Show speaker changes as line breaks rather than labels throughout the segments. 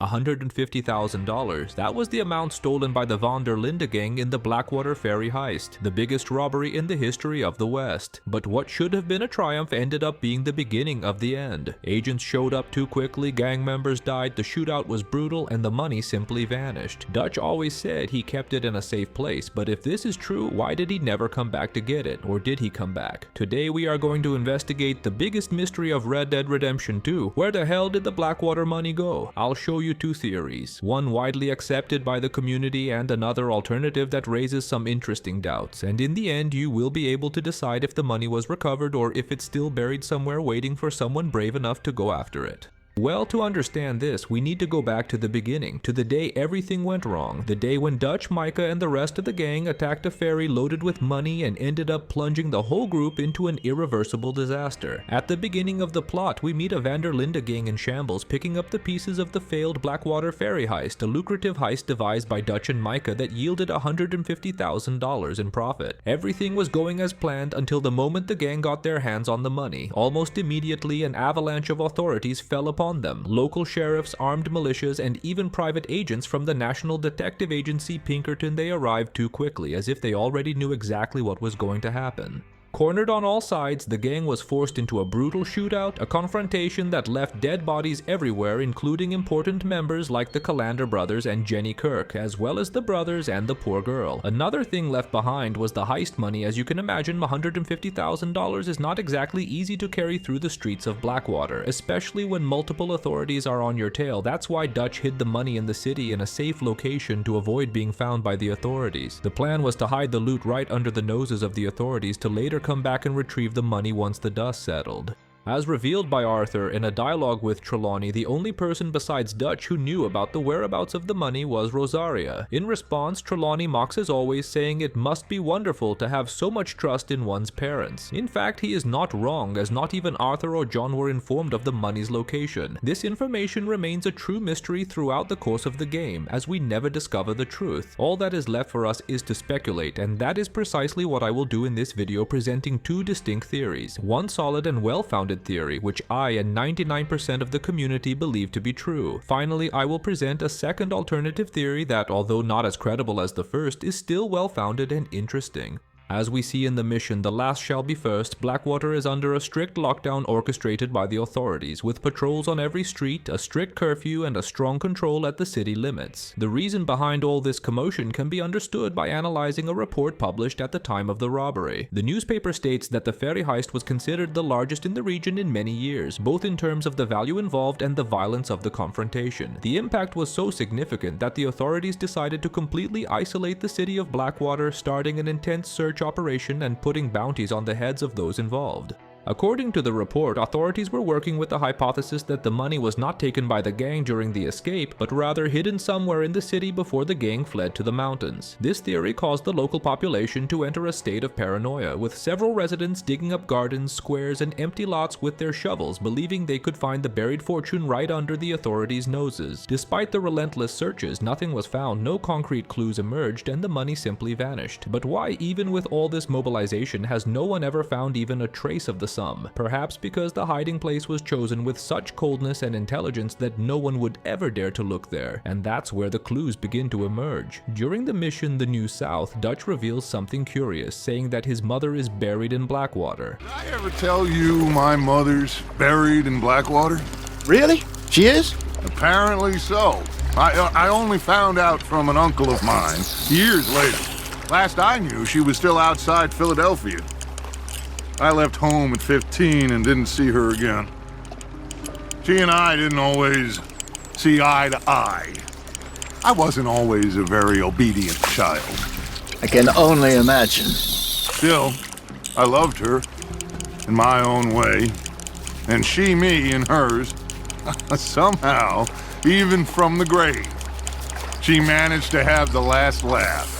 $150,000. That was the amount stolen by the Von der Linde gang in the Blackwater ferry heist, the biggest robbery in the history of the West. But what should have been a triumph ended up being the beginning of the end. Agents showed up too quickly, gang members died, the shootout was brutal, and the money simply vanished. Dutch always said he kept it in a safe place, but if this is true, why did he never come back to get it? Or did he come back? Today we are going to investigate the biggest mystery of Red Dead Redemption 2. Where the hell did the Blackwater money go? I'll show you two theories, one widely accepted by the community and another alternative that raises some interesting doubts, and in the end you will be able to decide if the money was recovered or if it's still buried somewhere waiting for someone brave enough to go after it. Well, to understand this, we need to go back to the beginning, to the day everything went wrong, the day when Dutch, Micah, and the rest of the gang attacked a ferry loaded with money and ended up plunging the whole group into an irreversible disaster. At the beginning of the plot, we meet a Van der Linde gang in shambles picking up the pieces of the failed Blackwater ferry heist, a lucrative heist devised by Dutch and Micah that yielded $150,000 in profit. Everything was going as planned until the moment the gang got their hands on the money. Almost immediately, an avalanche of authorities fell upon them. Local sheriffs, armed militias, and even private agents from the National Detective Agency Pinkerton. They arrived too quickly, as if they already knew exactly what was going to happen. Cornered on all sides, the gang was forced into a brutal shootout, a confrontation that left dead bodies everywhere, including important members like the Calander brothers and Jenny Kirk, as well as the brothers and the poor girl. Another thing left behind was the heist money. As you can imagine, $150,000 is not exactly easy to carry through the streets of Blackwater, especially when multiple authorities are on your tail. That's why Dutch hid the money in the city in a safe location to avoid being found by the authorities. The plan was to hide the loot right under the noses of the authorities to later come back and retrieve the money once the dust settled. As revealed by Arthur in a dialogue with Trelawney, the only person besides Dutch who knew about the whereabouts of the money was Rosaria. In response, Trelawney mocks as always, saying it must be wonderful to have so much trust in one's parents. In fact, he is not wrong, as not even Arthur or John were informed of the money's location. This information remains a true mystery throughout the course of the game, as we never discover the truth. All that is left for us is to speculate, and that is precisely what I will do in this video, presenting two distinct theories. One solid and well-founded theory, which I and 99% of the community believe to be true. Finally, I will present a second alternative theory that, although not as credible as the first, is still well-founded and interesting. As we see in the mission, The Last Shall Be First, Blackwater is under a strict lockdown orchestrated by the authorities, with patrols on every street, a strict curfew, and a strong control at the city limits. The reason behind all this commotion can be understood by analyzing a report published at the time of the robbery. The newspaper states that the ferry heist was considered the largest in the region in many years, both in terms of the value involved and the violence of the confrontation. The impact was so significant that the authorities decided to completely isolate the city of Blackwater, starting an intense search operation and putting bounties on the heads of those involved. According to the report, authorities were working with the hypothesis that the money was not taken by the gang during the escape, but rather hidden somewhere in the city before the gang fled to the mountains. This theory caused the local population to enter a state of paranoia, with several residents digging up gardens, squares, and empty lots with their shovels, believing they could find the buried fortune right under the authorities' noses. Despite the relentless searches, nothing was found, no concrete clues emerged, and the money simply vanished. But why, even with all this mobilization, has no one ever found even a trace of the sum? Perhaps because the hiding place was chosen with such coldness and intelligence that no one would ever dare to look there, and that's where the clues begin to emerge. During the mission The New South, Dutch reveals something curious, saying that his mother is buried in Blackwater.
Did I ever tell you my mother's buried in Blackwater?
Really? She is?
Apparently so. I only found out from an uncle of mine years later. Last I knew, she was still outside Philadelphia. I left home at 15 and didn't see her again. She and I didn't always see eye to eye. I wasn't always a very obedient child.
I can only imagine.
Still, I loved her in my own way, and she me in hers. Somehow, even from the grave, she managed to have the last laugh.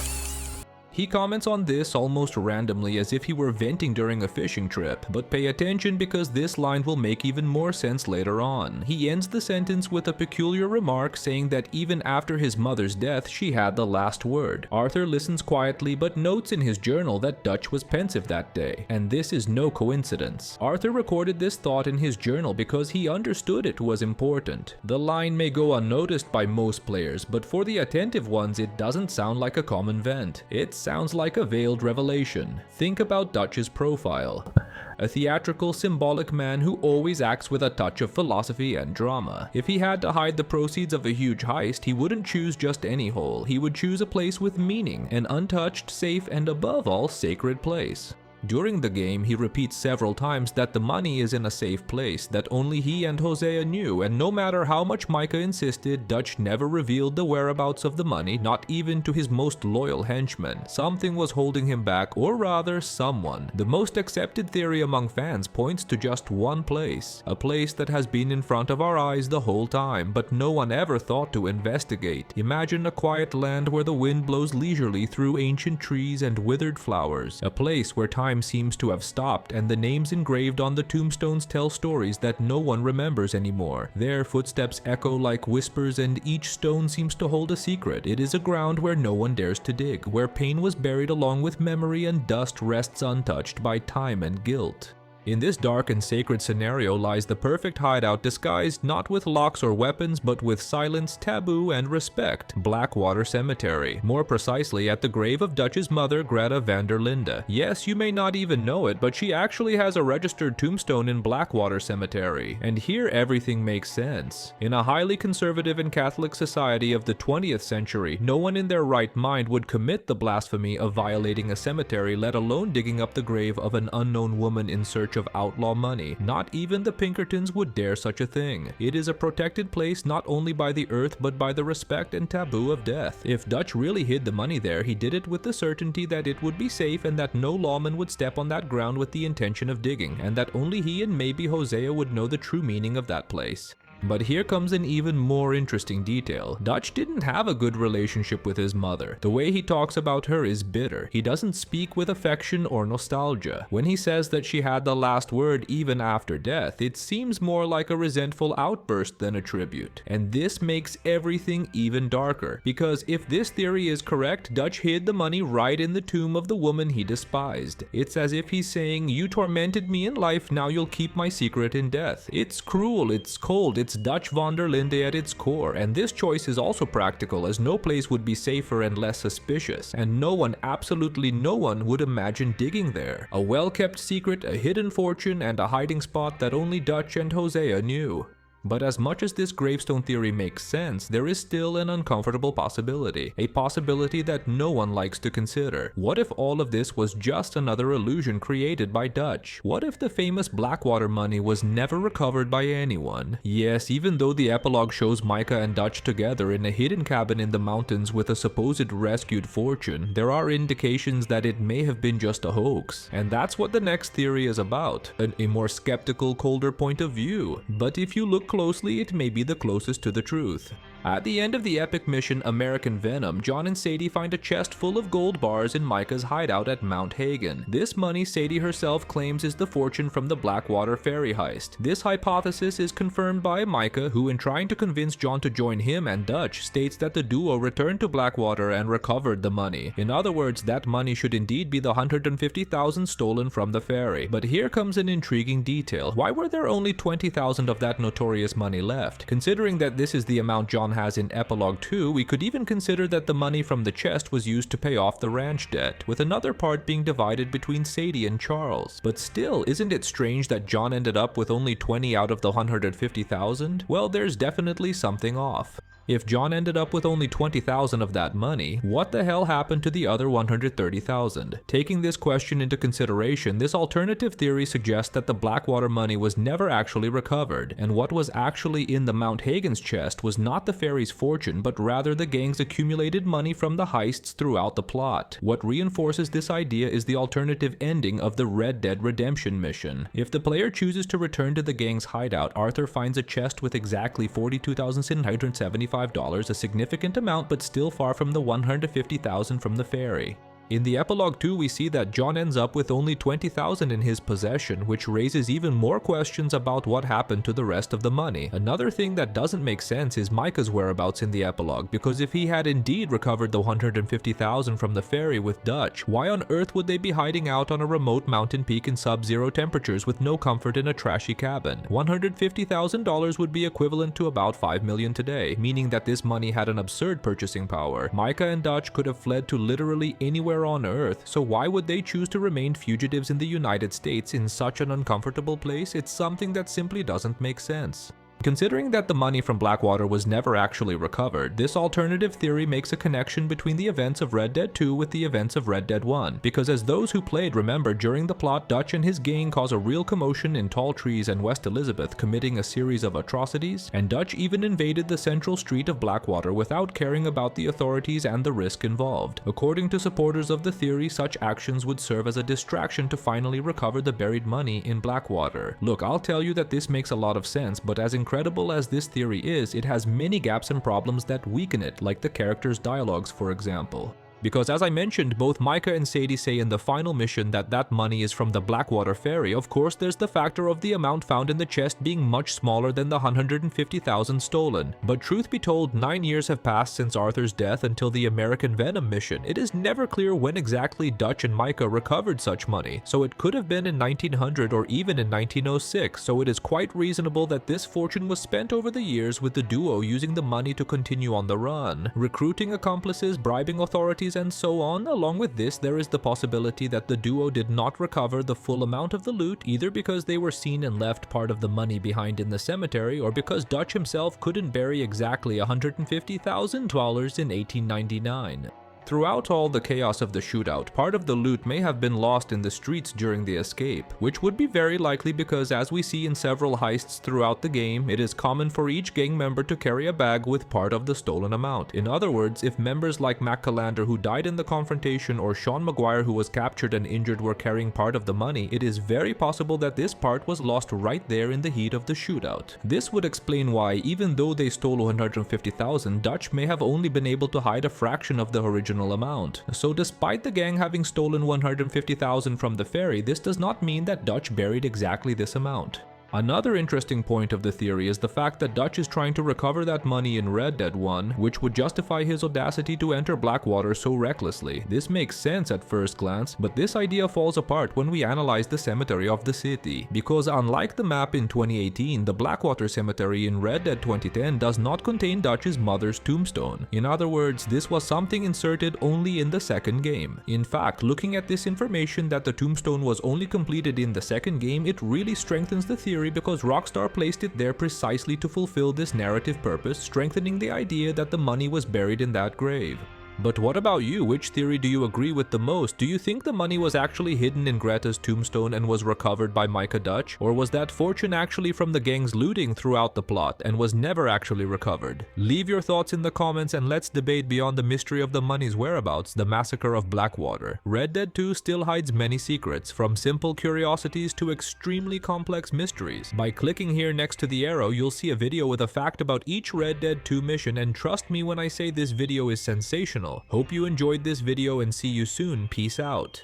He comments on this almost randomly as if he were venting during a fishing trip, but pay attention because this line will make even more sense later on. He ends the sentence with a peculiar remark saying that even after his mother's death, she had the last word. Arthur listens quietly but notes in his journal that Dutch was pensive that day, and this is no coincidence. Arthur recorded this thought in his journal because he understood it was important. The line may go unnoticed by most players, but for the attentive ones it doesn't sound like a common vent. It sounds like a veiled revelation. Think about Dutch's profile. A theatrical, symbolic man who always acts with a touch of philosophy and drama. If he had to hide the proceeds of a huge heist, he wouldn't choose just any hole. He would choose a place with meaning, an untouched, safe, and above all, sacred place. During the game, he repeats several times that the money is in a safe place that only he and Hosea knew, and no matter how much Micah insisted, Dutch never revealed the whereabouts of the money, not even to his most loyal henchmen. Something was holding him back, or rather, someone. The most accepted theory among fans points to just one place, a place that has been in front of our eyes the whole time, but no one ever thought to investigate. Imagine a quiet land where the wind blows leisurely through ancient trees and withered flowers, a place where time seems to have stopped and the names engraved on the tombstones tell stories that no one remembers anymore. Their footsteps echo like whispers and each stone seems to hold a secret. It is a ground where no one dares to dig, where pain was buried along with memory and dust rests untouched by time and guilt. In this dark and sacred scenario lies the perfect hideout disguised not with locks or weapons but with silence, taboo, and respect. Blackwater Cemetery. More precisely, at the grave of Dutch's mother, Greta van der Linde. Yes, you may not even know it, but she actually has a registered tombstone in Blackwater Cemetery. And here everything makes sense. In a highly conservative and Catholic society of the 20th century, no one in their right mind would commit the blasphemy of violating a cemetery, let alone digging up the grave of an unknown woman in search of outlaw money. Not even the Pinkertons would dare such a thing. It is a protected place not only by the earth but by the respect and taboo of death. If Dutch really hid the money there, he did it with the certainty that it would be safe and that no lawman would step on that ground with the intention of digging, and that only he and maybe Hosea would know the true meaning of that place. But here comes an even more interesting detail. Dutch didn't have a good relationship with his mother. The way he talks about her is bitter. He doesn't speak with affection or nostalgia. When he says that she had the last word even after death, it seems more like a resentful outburst than a tribute. And this makes everything even darker, because if this theory is correct, Dutch hid the money right in the tomb of the woman he despised. It's as if he's saying, "You tormented me in life, now you'll keep my secret in death." It's cruel, it's cold, it's Dutch van der Linde at its core, and this choice is also practical as no place would be safer and less suspicious, and no one, absolutely no one, would imagine digging there. A well-kept secret, a hidden fortune, and a hiding spot that only Dutch and Hosea knew. But as much as this gravestone theory makes sense, there is still an uncomfortable possibility, a possibility that no one likes to consider. What if all of this was just another illusion created by Dutch? What if the famous Blackwater money was never recovered by anyone? Yes, even though the epilogue shows Micah and Dutch together in a hidden cabin in the mountains with a supposed rescued fortune, there are indications that it may have been just a hoax. And that's what the next theory is about, a more skeptical, colder point of view. But if you look closely, it may be the closest to the truth. At the end of the epic mission American Venom, John and Sadie find a chest full of gold bars in Micah's hideout at Mount Hagen. This money Sadie herself claims is the fortune from the Blackwater ferry heist. This hypothesis is confirmed by Micah, who in trying to convince John to join him and Dutch, states that the duo returned to Blackwater and recovered the money. In other words, that money should indeed be the $150,000 stolen from the ferry. But here comes an intriguing detail. Why were there only $20,000 of that notorious money left? Considering that this is the amount John has in Epilogue 2, we could even consider that the money from the chest was used to pay off the ranch debt, with another part being divided between Sadie and Charles. But still, isn't it strange that John ended up with only 20 out of the 150,000? Well, there's definitely something off. If John ended up with only 20,000 of that money, what the hell happened to the other 130,000? Taking this question into consideration, this alternative theory suggests that the Blackwater money was never actually recovered, and what was actually in the Mount Hagen's chest was not the ferry's fortune, but rather the gang's accumulated money from the heists throughout the plot. What reinforces this idea is the alternative ending of the Red Dead Redemption mission. If the player chooses to return to the gang's hideout, Arthur finds a chest with exactly $42,775, a significant amount but still far from the $150,000 from the ferry. In the epilogue 2, we see that John ends up with only 20,000 in his possession, which raises even more questions about what happened to the rest of the money. Another thing that doesn't make sense is Micah's whereabouts in the epilogue, because if he had indeed recovered the 150,000 from the ferry with Dutch, why on earth would they be hiding out on a remote mountain peak in sub-zero temperatures with no comfort in a trashy cabin? $150,000 would be equivalent to about $5 million today, meaning that this money had an absurd purchasing power. Micah and Dutch could have fled to literally anywhere on Earth, so why would they choose to remain fugitives in the United States in such an uncomfortable place? It's something that simply doesn't make sense. Considering that the money from Blackwater was never actually recovered, this alternative theory makes a connection between the events of Red Dead 2 with the events of Red Dead 1, because as those who played remember, during the plot, Dutch and his gang cause a real commotion in Tall Trees and West Elizabeth, committing a series of atrocities, and Dutch even invaded the central street of Blackwater without caring about the authorities and the risk involved. According to supporters of the theory, such actions would serve as a distraction to finally recover the buried money in Blackwater. Look, I'll tell you that this makes a lot of sense, but as incredible as this theory is, it has many gaps and problems that weaken it, like the characters' dialogues, for example. Because as I mentioned, both Micah and Sadie say in the final mission that that money is from the Blackwater ferry. Of course, there's the factor of the amount found in the chest being much smaller than the 150,000 stolen. But truth be told, 9 years have passed since Arthur's death until the American Venom mission. It is never clear when exactly Dutch and Micah recovered such money, so it could have been in 1900 or even in 1906, so it is quite reasonable that this fortune was spent over the years with the duo using the money to continue on the run, recruiting accomplices, bribing authorities, and so on. Along with this, there is the possibility that the duo did not recover the full amount of the loot, either because they were seen and left part of the money behind in the cemetery, or because Dutch himself couldn't bury exactly $150,000 in 1899. Throughout all the chaos of the shootout, part of the loot may have been lost in the streets during the escape, which would be very likely because, as we see in several heists throughout the game, it is common for each gang member to carry a bag with part of the stolen amount. In other words, if members like Mac Callander, who died in the confrontation, or Sean Maguire, who was captured and injured, were carrying part of the money, it is very possible that this part was lost right there in the heat of the shootout. This would explain why, even though they stole 150,000, Dutch may have only been able to hide a fraction of the original amount. So despite the gang having stolen 150,000 from the ferry, this does not mean that Dutch buried exactly this amount. Another interesting point of the theory is the fact that Dutch is trying to recover that money in Red Dead 1, which would justify his audacity to enter Blackwater so recklessly. This makes sense at first glance, but this idea falls apart when we analyze the cemetery of the city, because unlike the map in 2018, the Blackwater Cemetery in Red Dead 2010 does not contain Dutch's mother's tombstone. In other words, this was something inserted only in the second game. In fact, looking at this information that the tombstone was only completed in the second game, it really strengthens the theory because Rockstar placed it there precisely to fulfill this narrative purpose, strengthening the idea that the money was buried in that grave. But what about you? Which theory do you agree with the most? Do you think the money was actually hidden in Greta's tombstone and was recovered by Micah Dutch? Or was that fortune actually from the gang's looting throughout the plot and was never actually recovered? Leave your thoughts in the comments and let's debate beyond the mystery of the money's whereabouts, the massacre of Blackwater. Red Dead 2 still hides many secrets, from simple curiosities to extremely complex mysteries. By clicking here next to the arrow, you'll see a video with a fact about each Red Dead 2 mission, and trust me when I say this video is sensational. Hope you enjoyed this video and see you soon. Peace out.